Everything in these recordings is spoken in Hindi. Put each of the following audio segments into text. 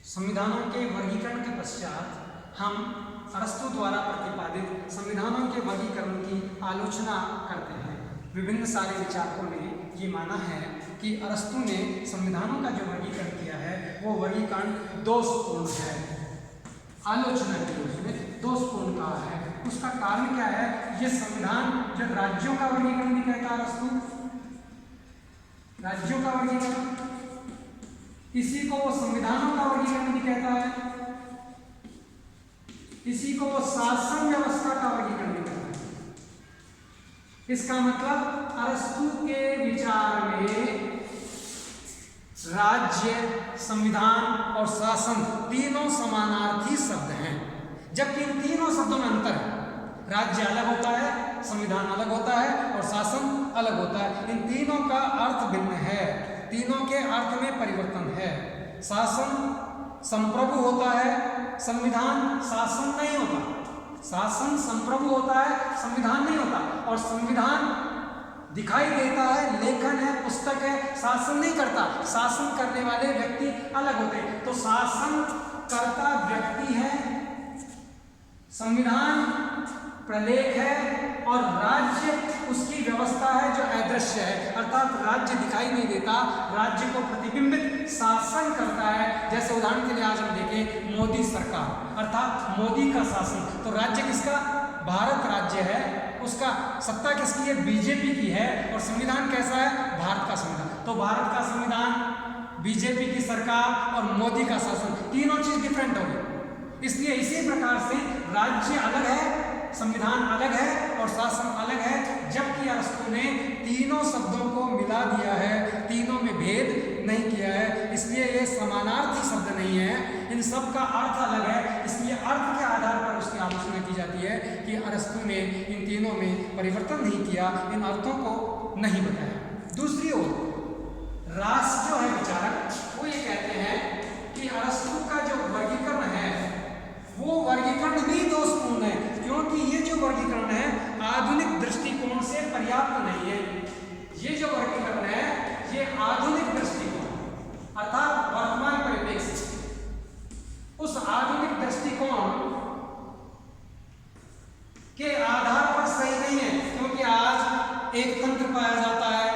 संविधानों के वर्गीकरण के पश्चात हम अरस्तु द्वारा प्रतिपादित संविधानों के वर्गीकरण की आलोचना करते हैं। विभिन्न सारे विचारकों ने ये माना है कि अरस्तु ने संविधानों का जो वर्गीकरण किया है वो वर्गीकरण दोषपूर्ण है। आलोचना की उसने दोषपूर्ण कहा है। उसका कारण क्या है? ये संविधान जो राज्यों का वर्गीकरण भी कहता है अरस्तु, राज्यों का वर्गीकरण, इसी को वो संविधानों का वर्गीकरण भी कहता है, इसी को वो शासन व्यवस्था का वर्गीकरण भी कहता है। इसका मतलब अरस्तु के विचार में राज्य, संविधान और शासन तीनों समानार्थी शब्द हैं, जबकि इन तीनों शब्दों में अंतर है। राज्य अलग होता है, संविधान अलग होता है और शासन अलग होता है। इन तीनों का अर्थ भिन्न है, तीनों के अर्थ में परिवर्तन है। शासन संप्रभु होता है, संविधान शासन नहीं होता। शासन संप्रभु होता है, संविधान नहीं होता। और संविधान दिखाई देता है, लेखन है, पुस्तक है, शासन नहीं करता। शासन करने वाले व्यक्ति अलग होते हैं। तो शासन करता व्यक्ति है, संविधान प्रलेख है और राज्य उसकी व्यवस्था है जो अदृश्य है, अर्थात राज्य दिखाई नहीं देता। राज्य को प्रतिबिंबित शासन करता है। जैसे उदाहरण के लिए आज हम देखें मोदी सरकार, अर्थात मोदी का शासन। तो राज्य किसका? भारत राज्य है, उसका सत्ता किसकी है? बीजेपी की है। और संविधान कैसा है? भारत का संविधान। तो भारत का संविधान, बीजेपी की सरकार और मोदी का शासन, तीनों चीज डिफरेंट हो गई। इसलिए इसी प्रकार से राज्य अलग है, संविधान अलग है और शासन अलग है, जबकि अरस्तु ने तीनों शब्दों को मिला दिया है, तीनों में भेद नहीं किया है। इसलिए ये समानार्थी शब्द नहीं है, इन सब का अर्थ अलग है। इसलिए अर्थ के आधार पर उसकी आलोचना की जाती है कि अरस्तु ने इन तीनों में परिवर्तन नहीं किया, इन अर्थों को नहीं बताया। दूसरी ओर रास जो है विचारक, वो ये कहते हैं कि अरस्तु का जो वर्गीकरण है वो वर्गीकरण भी दोषपूर्ण है, क्योंकि ये जो वर्गीकरण है आधुनिक दृष्टिकोण से पर्याप्त नहीं है। ये जो वर्गीकरण है ये आधुनिक दृष्टिकोण, अर्थात वर्तमान परिप्रेक्ष्य, उस आधुनिक दृष्टिकोण के आधार पर सही नहीं है। क्योंकि आज एक तंत्र पाया जाता है,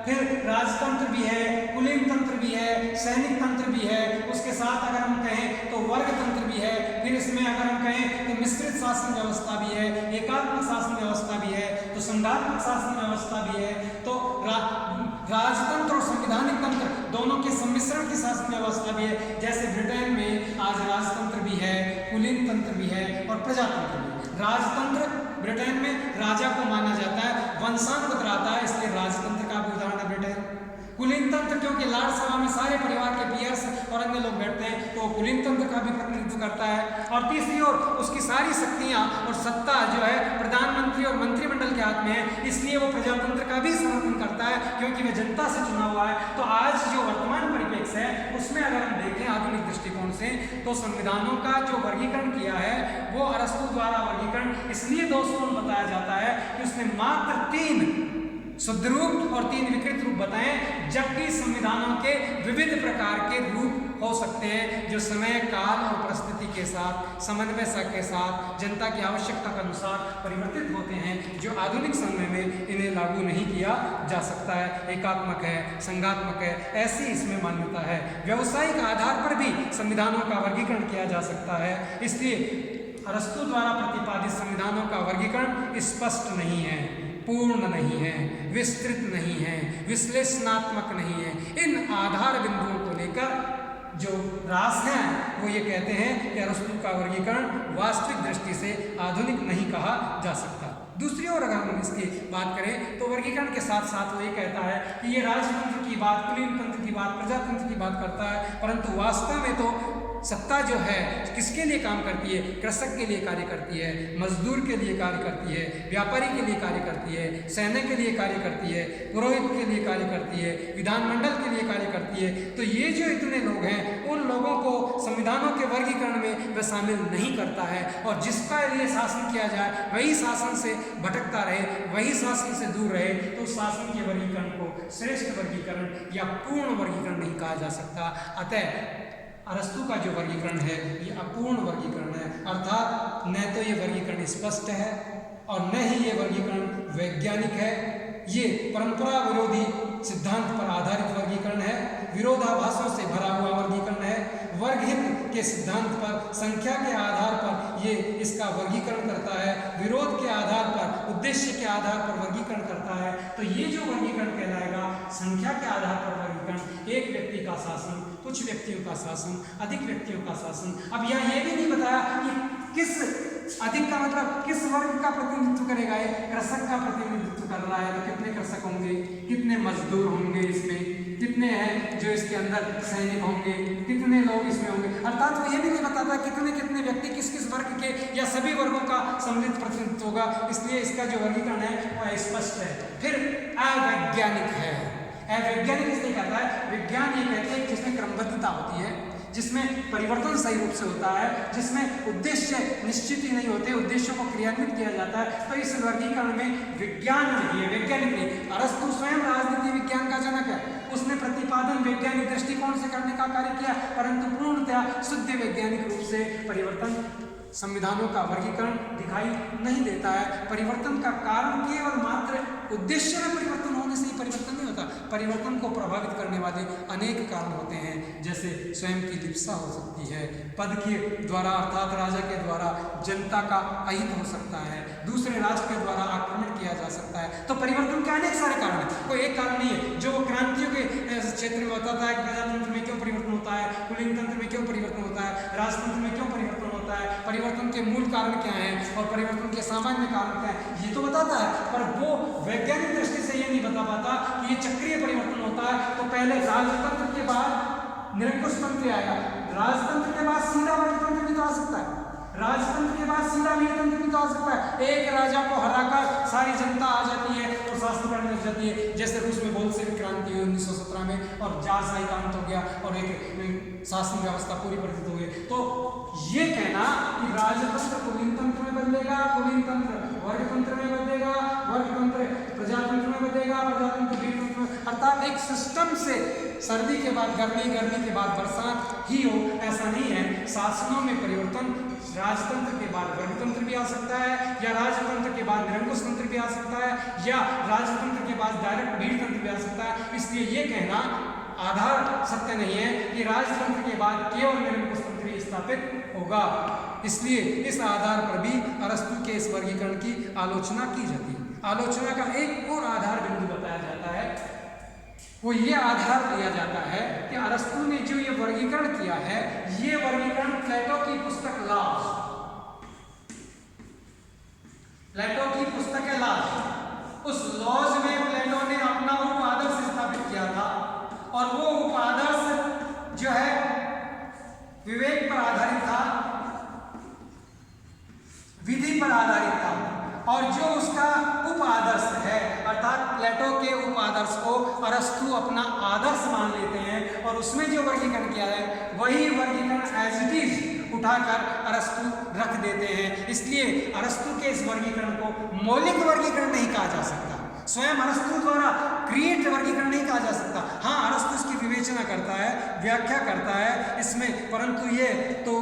फिर राजतंत्र भी है, कुलीन तंत्र भी है, सैनिक तंत्र भी है, उसके साथ अगर हम कहें तो वर्ग तंत्र भी है, फिर इसमें अगर हम कहें तो मिश्रित शासन व्यवस्था भी है, एकात्मक शासन व्यवस्था भी है, तो संघात्मक शासन व्यवस्था भी है। तो राजतंत्र और संवैधानिक तंत्र दोनों के सम्मिश्रण की शासन व्यवस्था भी है। जैसे ब्रिटेन में आज राजतंत्र भी है, कुलीन तंत्र भी है और प्रजातंत्र भी है। राजतंत्र ब्रिटेन में राजा को माना जाता है, वंशानुगत रहता है, इसलिए राजतंत्र का भी उदाहरण है ब्रिटेन। कुलीन तंत्र क्योंकि लाड़ सभा में सारे परिवार के पीयर्स और अन्य लोग बैठते हैं, तो कुलीन तंत्र का भी प्रतिनिधित्व करता है। और तीसरी ओर उसकी सारी शक्तियां और सत्ता जो है प्रधानमंत्री और मंत्रिमंडल के हाथ में है, इसलिए वो प्रजातंत्र का भी समर्थन करता है, क्योंकि वह जनता से चुना हुआ है। तो आज जो वर्तमान परिप्रेक्ष्य है उसमें अगर हम देखें आधुनिक दृष्टिकोण से, तो संविधानों का जो वर्गीकरण किया है वो अरस्तु द्वारा वर्गीकरण इसलिए दोषपूर्ण बताया जाता है कि उसने मात्र 3 शुद्ध रूप और 3 विकृत रूप बताएं, जबकि संविधानों के विविध प्रकार के रूप हो सकते हैं जो समय, काल और परिस्थिति के साथ, समन्वय के साथ, जनता की आवश्यकता के अनुसार परिवर्तित होते हैं, जो आधुनिक समय में इन्हें लागू नहीं किया जा सकता है। एकात्मक है, संघात्मक है, ऐसी इसमें मान्यता है। व्यावसायिक आधार पर भी संविधानों का वर्गीकरण किया जा सकता है। इसलिए अरस्तु द्वारा प्रतिपादित संविधानों का वर्गीकरण स्पष्ट नहीं है, पूर्ण नहीं है, विस्तृत नहीं है, विश्लेषणात्मक नहीं है। इन आधार बिंदुओं को लेकर जो रास हैं वो ये कहते हैं कि अरस्तु का वर्गीकरण वास्तविक दृष्टि से आधुनिक नहीं कहा जा सकता। दूसरी ओर अगर हम इसकी बात करें तो वर्गीकरण के साथ साथ वो ये कहता है कि ये राजतंत्र की बात, कुलीन तंत्र की बात, प्रजातंत्र की बात करता है, परंतु वास्तव में तो सत्ता जो है किसके लिए काम करती है? कृषक के लिए कार्य करती है, मजदूर के लिए कार्य करती है, व्यापारी के लिए कार्य करती है, सैनिक के लिए कार्य करती है, पुरोहित के लिए कार्य करती है, विधानमंडल के लिए कार्य करती है। तो ये जो इतने लोग हैं, उन लोगों को संविधानों के वर्गीकरण में वह शामिल नहीं करता है। और जिसका लिए शासन किया जाए वही शासन से भटकता रहे, वही शासन से दूर रहे, तो शासन के वर्गीकरण को श्रेष्ठ वर्गीकरण या पूर्ण वर्गीकरण नहीं कहा जा सकता। अतः अरस्तु का जो वर्गीकरण है ये अपूर्ण वर्गीकरण है, अर्थात न तो ये वर्गीकरण स्पष्ट है और न ही ये वर्गीकरण वैज्ञानिक है। ये परंपरा विरोधी सिद्धांत पर आधारित वर्गीकरण है, विरोधाभासों से भरा हुआ वर्गीकरण है, वर्गहित के सिद्धांत पर, संख्या के आधार पर ये इसका वर्गीकरण करता है, विरोध के आधार पर, उद्देश्य के आधार पर वर्गीकरण करता है। तो ये जो वर्गीकरण कहलाएगा संख्या के आधार पर वर्गीकरण, एक व्यक्ति का शासन, कुछ व्यक्तियों का शासन, अधिक व्यक्तियों का शासन। अब यहाँ ये भी नहीं बताया कि किस अधिक का मतलब किस वर्ग का प्रतिनिधित्व करेगा। ये कृषक का प्रतिनिधित्व कर रहा है तो कितने कृषक होंगे, कितने मजदूर होंगे, इसमें कितने हैं जो इसके अंदर सैनिक होंगे, कितने लोग इसमें होंगे। अर्थात वो ये भी नहीं बताता कितने कितने व्यक्ति किस किस वर्ग के या सभी वर्गों का सम्मिलित प्रतिनिधित्व होगा। इसलिए इसका जो वर्गीकरण है वह स्पष्ट है। फिर अवैज्ञानिक है। अवैज्ञानिक इसलिए कहता है, विज्ञान ये कहते हैं जिसमें क्रमबद्धता होती है, जिसमें परिवर्तन सही रूप से होता है, जिसमें उद्देश्य निश्चित ही नहीं होते, उद्देश्यों को क्रियान्वित किया जाता है। तो इस वर्गीकरण में विज्ञान नहीं है, वैज्ञानिक नहीं। अरस्तु स्वयं राजनीति विज्ञान का जनक है, उसने प्रतिपादन वैज्ञानिक दृष्टिकोण से करने का कार्य किया, परंतु पूर्णतया शुद्ध वैज्ञानिक रूप से परिवर्तन संविधानों का वर्गीकरण दिखाई नहीं देता है। परिवर्तन का कारण केवल मात्र उद्देश्य में परिवर्तन होने से ही परिवर्तन नहीं होता, परिवर्तन को प्रभावित करने वाले अनेक कारण होते हैं, जैसे स्वयं की लिप्सा हो सकती है, पद के द्वारा अर्थात राजा के द्वारा जनता का अहित हो सकता है, दूसरे राष्ट्र के द्वारा आक्रमण किया जा सकता है। तो परिवर्तन के अनेक सारे कारण हैं, कोई एक कारण नहीं है। जो क्रांतियों के क्षेत्र में बताता है कि प्रजातंत्र में क्यों परिवर्तन होता है, कुलीन तंत्र में क्यों परिवर्तन होता है, राजतंत्र में क्यों परिवर्तन होता है, परिवर्तन के मूल कारण क्या हैं और परिवर्तन के सामान्य कारण क्या हैं, ये तो बताता है। पर वो वैज्ञानिक दृष्टि से ये नहीं बता पाता कि ये चक्रीय परिवर्तन होता है। तो पहले राजतंत्र के बाद निरंकुश तंत्र आएगा, राजतंत्र के बाद सीधा वर्गतंत्र भी तो आ सकता है, राजतंत्र के बाद सीधा वीरतंत्र भी तो आ सकता है। एक राजा को हराकर सारी जनता आ जाती है और शासन करने लग जाती है, जैसे रूस में बोल्शेविक क्रांति हुई 1917 में और जारशाही का अंत हो गया और एक शासन व्यवस्था पूरी परिवर्तित हो गई। तो ये कहना कि राजतंत्र कुलीन तंत्र में बदलेगा, कुलीन तंत्र वर्गतंत्र में बदलेगा, वर्गतंत्र प्रजातंत्र में बदलेगा, प्रजातंत्र वीरतंत्र में, अर्थात एक सिस्टम से सर्दी के बाद गर्मी, गर्मी के बाद बरसात ही हो, ऐसा नहीं है। शासनों में परिवर्तन राजतंत्र के बाद वर्गतंत्र भी आ सकता है, या राजतंत्र के बाद निरंकुश तंत्र भी आ सकता है, या राजतंत्र के बाद डायरेक्ट वीरतंत्र भी आ सकता है। इसलिए ये कहना आधार सत्य नहीं है कि राजतंत्र के बाद केवल निरंकुश तंत्र ही स्थापित होगा। इसलिए इस आधार पर भी अरस्तु के इस वर्गीकरण की आलोचना की जाती है। आलोचना का एक और आधार बिंदु बताया जाता है, वो ये आधार लिया जाता है कि अरस्तु ने जो ये वर्गीकरण किया है, ये वर्गीकरण प्लेटो की पुस्तक लॉज, प्लेटो की पुस्तक है लॉज, उस लॉज में प्लेटो ने अपना उपादर्श स्थापित किया था और वो उपादर्श जो है विवेक पर आधारित था, विधि पर आधारित था। और जो उसका उप आदर्श है, अर्थात प्लेटो के उप आदर्श को अरस्तु अपना आदर्श मान लेते हैं और उसमें जो वर्गीकरण किया है वही वर्गीकरण एज इट इज उठाकर अरस्तु रख देते हैं। इसलिए अरस्तु के इस वर्गीकरण को मौलिक वर्गीकरण नहीं कहा जा सकता, स्वयं अरस्तु द्वारा क्रिएट वर्गीकरण नहीं कहा जा सकता। हाँ, अरस्तु इसकी विवेचना करता है, व्याख्या करता है इसमें, परंतु ये तो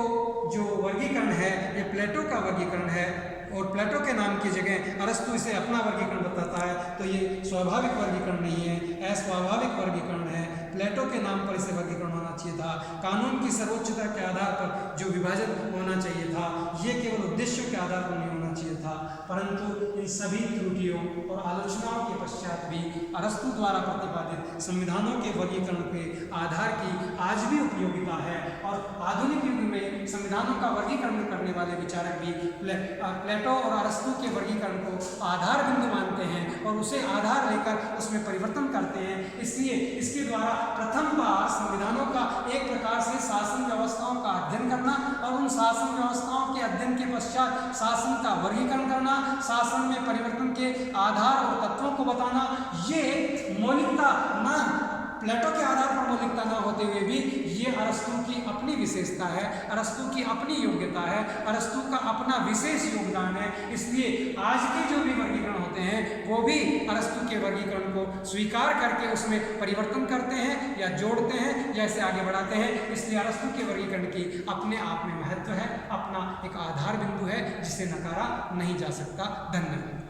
जो वर्गीकरण है ये प्लेटो का वर्गीकरण है और प्लेटो के नाम की जगह अरस्तु इसे अपना वर्गीकरण बताता है। तो ये स्वाभाविक वर्गीकरण नहीं है, अस्वाभाविक वर्गीकरण है। प्लेटो के नाम पर इसे वर्गीकरण होना चाहिए था। कानून की सर्वोच्चता के आधार पर जो विभाजन होना चाहिए था, ये केवल उद्देश्यों के आधार पर नहीं होना चाहिए था। परंतु इन सभी त्रुटियों और आलोचनाओं के पश्चात भी अरस्तु द्वारा प्रतिपादित संविधानों के वर्गीकरण के आधार की आज भी उपयोगिता है और आधुनिक युग में संविधानों का वर्गीकरण करने वाले विचारक भी प्लेटो और अरस्तु के वर्गीकरण को आधार बिंदु मानते हैं और उसे आधार लेकर उसमें परिवर्तन करते हैं। इसलिए इसके द्वारा प्रथम बार संविधानों का एक प्रकार से शासन व्यवस्थाओं का अध्ययन करना और उन शासन व्यवस्थाओं के अध्ययन के पश्चात शासन का वर्गीकरण करना, शासन में परिवर्तन के आधार और तत्वों को बताना, ये मौलिकता ना प्लेटो के आधार पर मौलिकता न होते हुए भी ये अरस्तु की अपनी विशेषता है, अरस्तु की अपनी योग्यता है, अरस्तु का अपना विशेष योगदान है। इसलिए आज के जो भी वर्गीकरण होते हैं वो भी अरस्तु के वर्गीकरण को स्वीकार करके उसमें परिवर्तन करते हैं या जोड़ते हैं या इसे आगे बढ़ाते हैं। इसलिए अरस्तु के वर्गीकरण की अपने आप में महत्व है, अपना एक आधार बिंदु है जिसे नकारा नहीं जा सकता। धन्यवाद।